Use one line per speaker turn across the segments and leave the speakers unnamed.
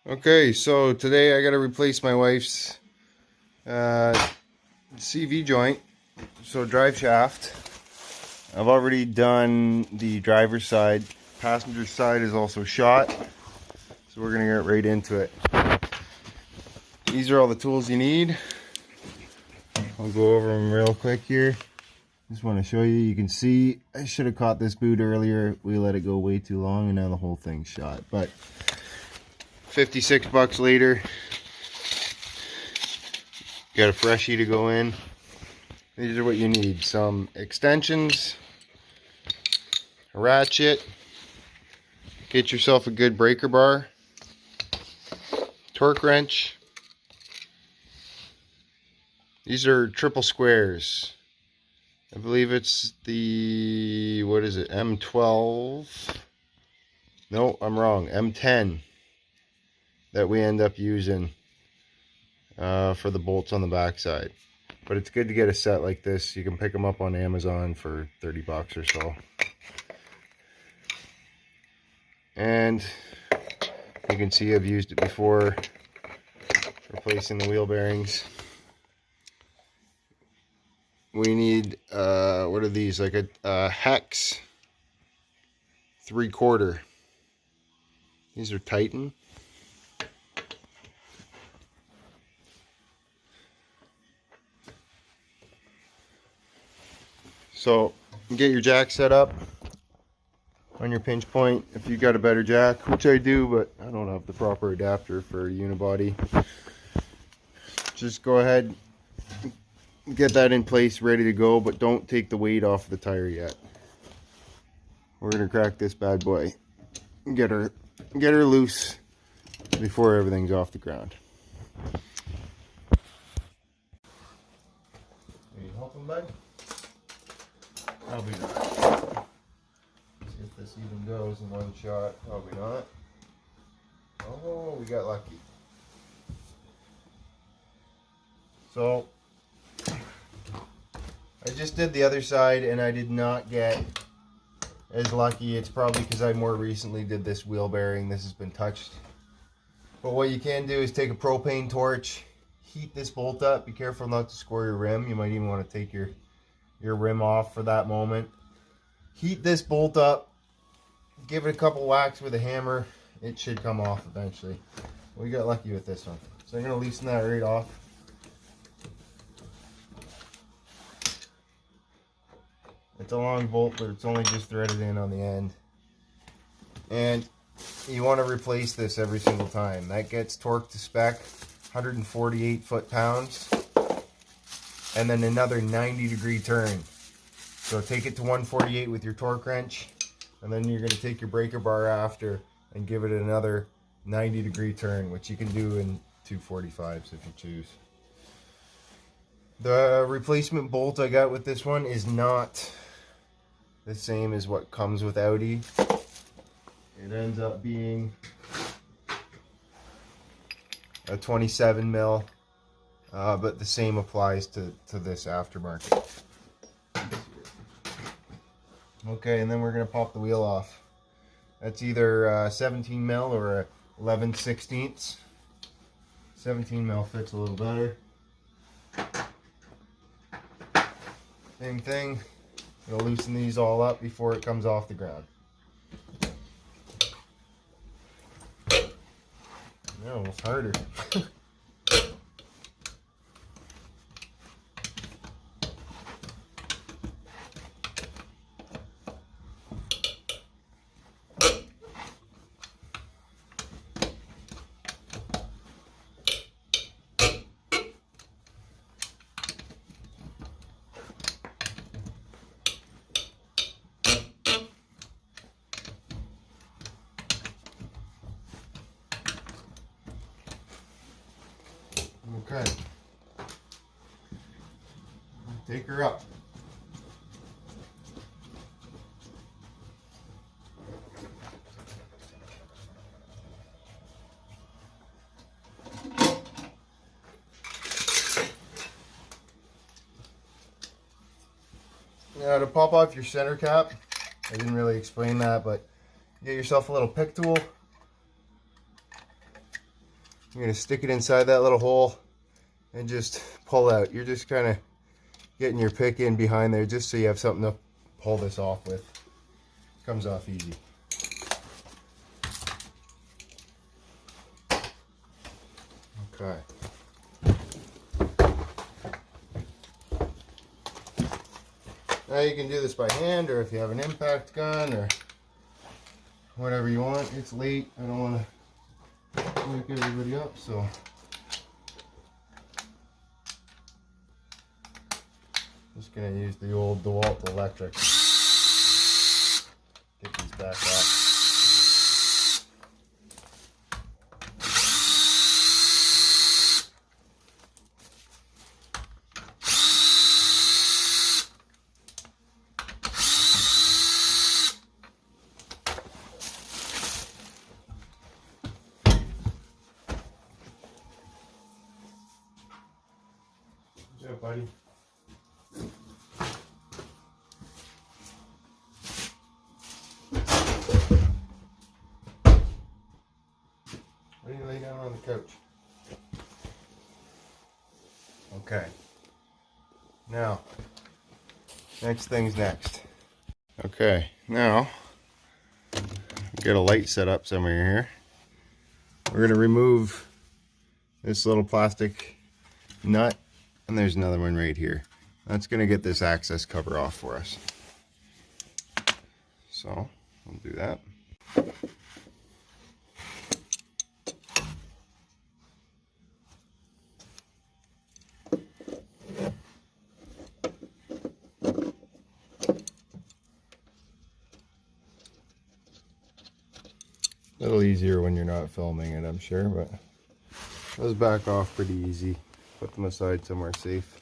Okay, so today I got to replace my wife's CV joint, so drive shaft. I've already done the driver's side. Passenger side is also shot, so we're gonna get right into it. These are all the tools you need. I'll go over them real quick here. Just want to show you. You can see I should have caught this boot earlier. We let it go way too long, and now the whole thing's shot. But 56 bucks later, got a freshie to go in. These are what you need: some extensions, a ratchet, get yourself a good breaker bar, torque wrench. These are triple squares. I believe it's the, what is it, M12? No, I'm wrong, M10 that we end up using for the bolts on the backside. But it's good to get a set like this. You can pick them up on Amazon for 30 bucks or so. And you can see I've used it before, replacing the wheel bearings. We need, what are these? Like a hex 3/4. These are Titan. So get your jack set up on your pinch point if you got a better jack, which I do, but I don't have the proper adapter for a unibody. Just go ahead, get that in place, ready to go, but don't take the weight off the tire yet. We're gonna crack this bad boy, get her loose before everything's off the ground. Need help him, bud? Probably not. See if this even goes in one shot. Probably not. Oh, we got lucky. So I just did the other side and I did not get as lucky. It's probably because I more recently did this wheel bearing. This has been touched. But what you can do is take a propane torch, heat this bolt up. Be careful not to score your rim. You might even want to take your rim off for that moment. Heat this bolt up, give it a couple whacks with a hammer. It should come off eventually. We got lucky with this one. So I'm going to loosen that right off. It's a long bolt, but it's only just threaded in on the end. And you want to replace this every single time. That gets torqued to spec, 148 foot-pounds, and then another 90-degree turn. So take it to 148 with your torque wrench, and then you're going to take your breaker bar after and give it another 90-degree turn, which you can do in 245s if you choose. The replacement bolt I got with this one is not the same as what comes with Audi. It ends up being a 27 mil, but the same applies to this aftermarket. Okay, and then we're going to pop the wheel off. That's either 17 mil or 11/16. 17 mil fits a little better. Same thing. You'll loosen these all up before it comes off the ground. No, it's harder. Okay. Take her up. Now to pop off your center cap, I didn't really explain that, but get yourself a little pick tool. You're going to stick it inside that little hole and just pull out. You're just kind of getting your pick in behind there just so you have something to pull this off with. Comes off easy. Okay. Now you can do this by hand, or if you have an impact gun or whatever you want. It's late. I don't want to wake everybody up, so just gonna use the old DeWalt electric. Get these back up. Good job, buddy. Why do you lay down on the couch? Okay. Now, next thing's next. Okay, now, get a light set up somewhere here. We're going to remove this little plastic nut, and there's another one right here. That's going to get this access cover off for us. So, we'll do that. A little easier when you're not filming it, I'm sure, but those back off pretty easy. Put them aside somewhere safe.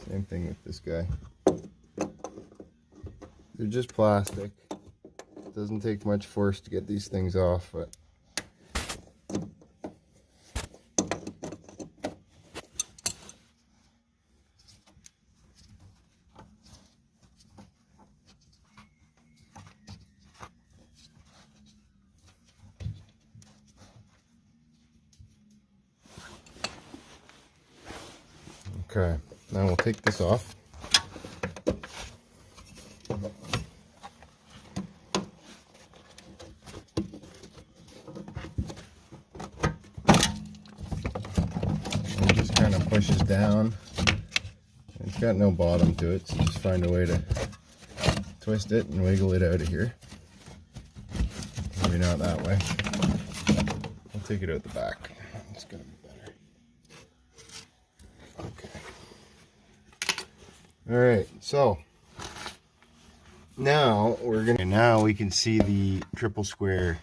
Same thing with this guy. They're just plastic. It doesn't take much force to get these things off, but okay, now we'll take this off. It just kind of pushes down. It's got no bottom to it, so just find a way to twist it and wiggle it out of here. Maybe not that way. I'll take it out the back. It's gonna be better. Okay. All right, so now now we can see the triple square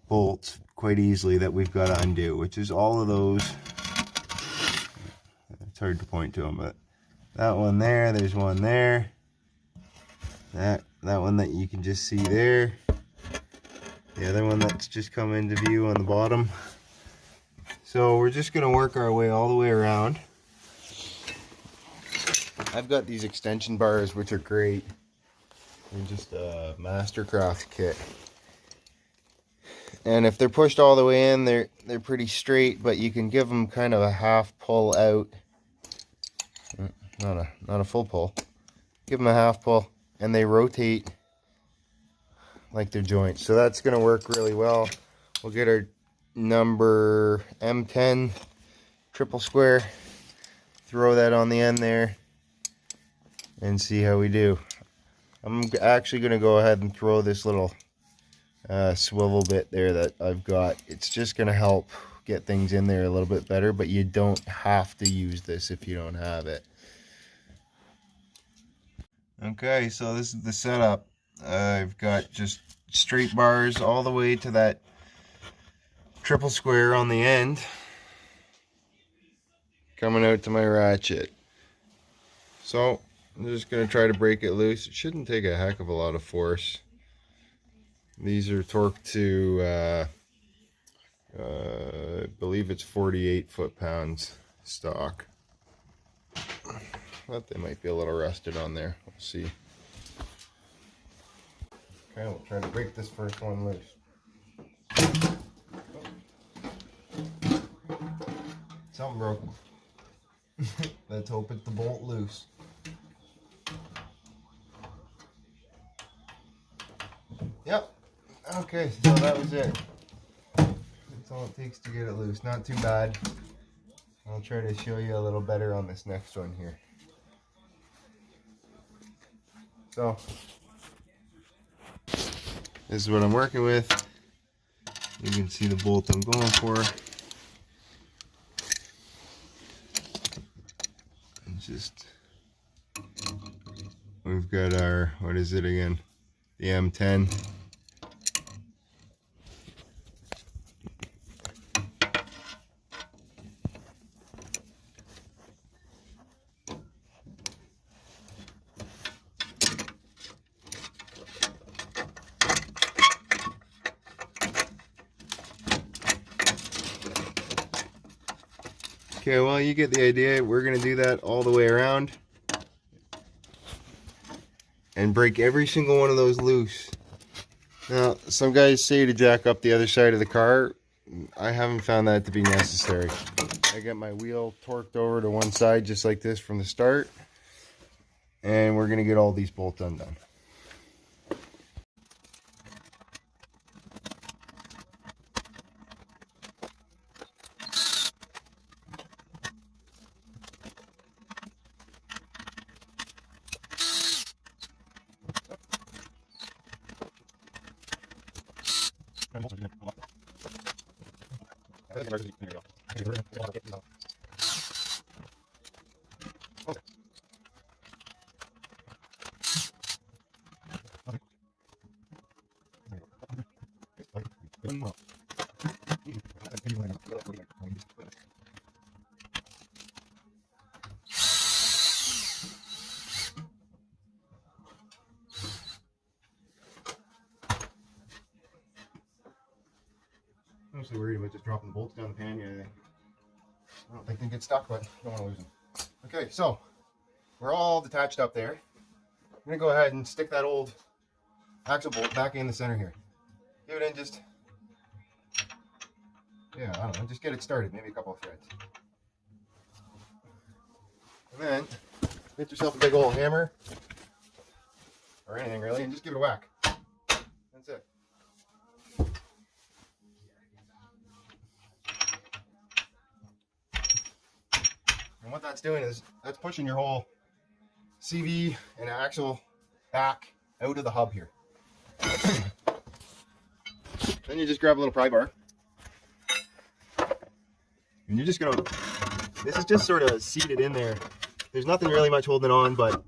bolts quite easily that we've got to undo, which is all of those. It's hard to point to them, but that one there, there's one there, that one that you can just see there, the other one that's just come into view on the bottom. So we're just going to work our way all the way around. I've got these extension bars, which are great. They're just a Mastercraft kit. And if they're pushed all the way in, they're pretty straight, but you can give them kind of a half pull out. Not a full pull. Give them a half pull, and they rotate like they're joints. So that's going to work really well. We'll get our number M10 triple square, throw that on the end there, and see how we do. I'm actually going to go ahead and throw this little swivel bit there that I've got. It's just going to help get things in there a little bit better, but you don't have to use this if you don't have it. Okay, so this is the setup. I've got just straight bars all the way to that triple square on the end, coming out to my ratchet. So I'm just going to try to break it loose. It shouldn't take a heck of a lot of force. These are torqued to, I believe it's 48 foot-pounds stock. But they might be a little rusted on there. We'll see. Okay, we'll try to break this first one loose. Something broke. Let's hope it's the bolt loose. Yep. Okay, so that was it. That's all it takes to get it loose. Not too bad. I'll try to show you a little better on this next one here. So, this is what I'm working with. You can see the bolt I'm going for. And just, we've got our, what is it again? The M10. Okay, well, you get the idea. We're going to do that all the way around and break every single one of those loose. Now, some guys say to jack up the other side of the car. I haven't found that to be necessary. I got my wheel torqued over to one side just like this from the start, and we're going to get all these bolts undone. I'm mostly worried about just dropping the bolts down the pan. I don't think they get stuck, but I don't want to lose them. Okay, so we're all detached up there. I'm going to go ahead and stick that old axle bolt back in the center here. Give it in just, yeah, I don't know, just get it started, maybe a couple of threads. And then get yourself a big old hammer, or anything really, and just give it a whack. That's it. And what that's doing is that's pushing your whole CV and axle back out of the hub here. Then you just grab a little pry bar. And you're just gonna, this is just sort of seated in there. There's nothing really much holding it on, but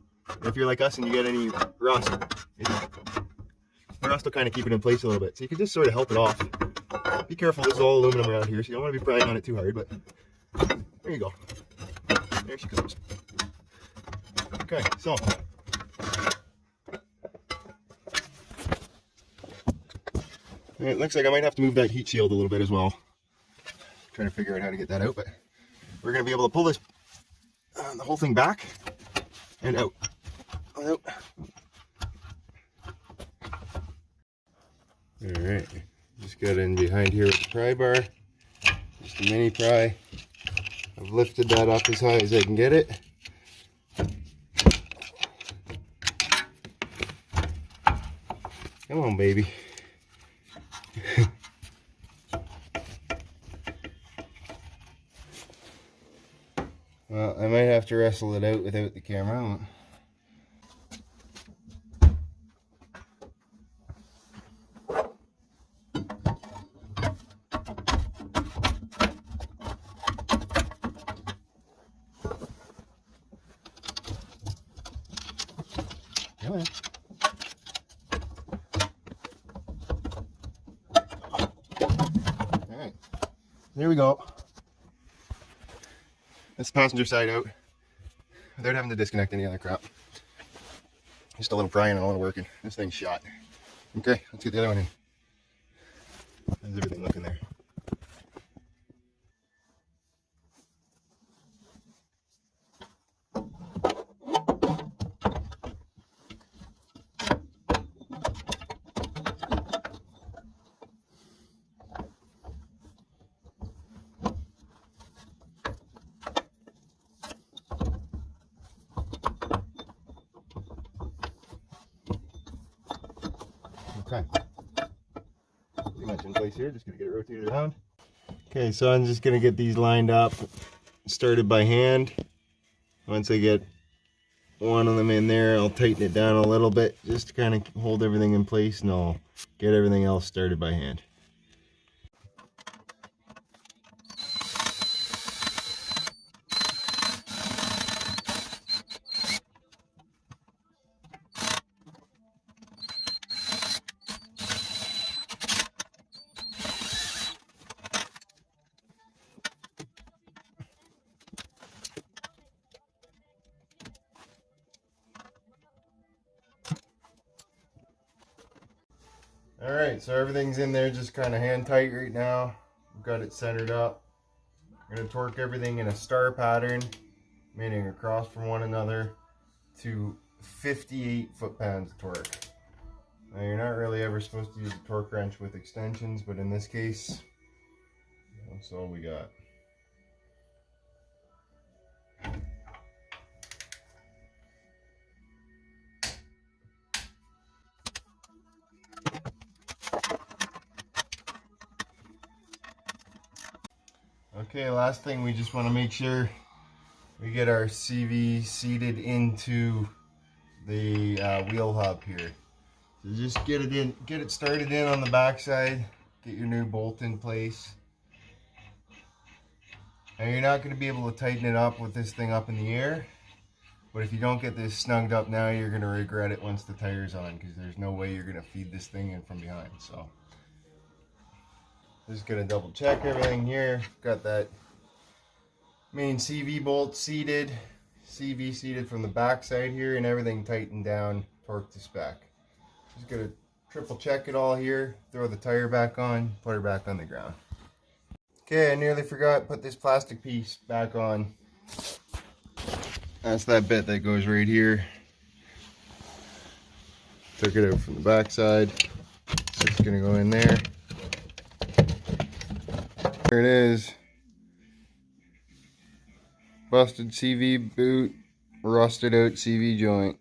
if you're like us and you get any rust, the rust will kind of keep it in place a little bit. So you can just sort of help it off. Be careful, this is all aluminum around here, so you don't want to be prying on it too hard, but there you go. There she comes. Okay, so it looks like I might have to move that heat shield a little bit as well. Trying to figure out how to get that out, but we're going to be able to pull this the whole thing back and out. Out. All right, just got in behind here with the pry bar. Just a mini pry. I've lifted that up as high as I can get it. Come on, baby. Well, I might have to wrestle it out without the camera. Come on. Alright, there we go. That's the passenger side out without having to disconnect any other crap. Just a little prying and all working. This thing's shot. Okay, let's get the other one in. How's everything looking there? Okay. Pretty much in place here. Just gonna get it rotated around. Okay, so I'm just gonna get these lined up, started by hand. Once I get one of them in there, I'll tighten it down a little bit just to kind of hold everything in place, and I'll get everything else started by hand. Alright, so everything's in there just kind of hand tight right now. We've got it centered up. I'm going to torque everything in a star pattern, meaning across from one another, to 58 foot-pounds of torque. Now you're not really ever supposed to use a torque wrench with extensions, but in this case, that's all we got. Okay, last thing, we just want to make sure we get our CV seated into the wheel hub here. So just get it started in on the back side, get your new bolt in place. Now you're not going to be able to tighten it up with this thing up in the air, but if you don't get this snugged up now, you're going to regret it once the tire's on, because there's no way you're going to feed this thing in from behind. So just going to double check everything here. Got that main CV bolt seated, CV seated from the back side here, and everything tightened down, torqued to spec. Just going to triple check it all here, throw the tire back on, put her back on the ground. Okay, I nearly forgot, put this plastic piece back on. That's that bit that goes right here. Took it out from the back side. So it's gonna go in there. There it is. Busted CV boot, rusted out CV joint.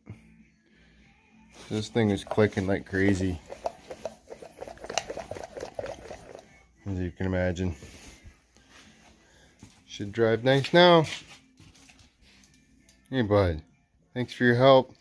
This thing is clicking like crazy, as you can imagine. Should drive nice now. Hey bud, thanks for your help.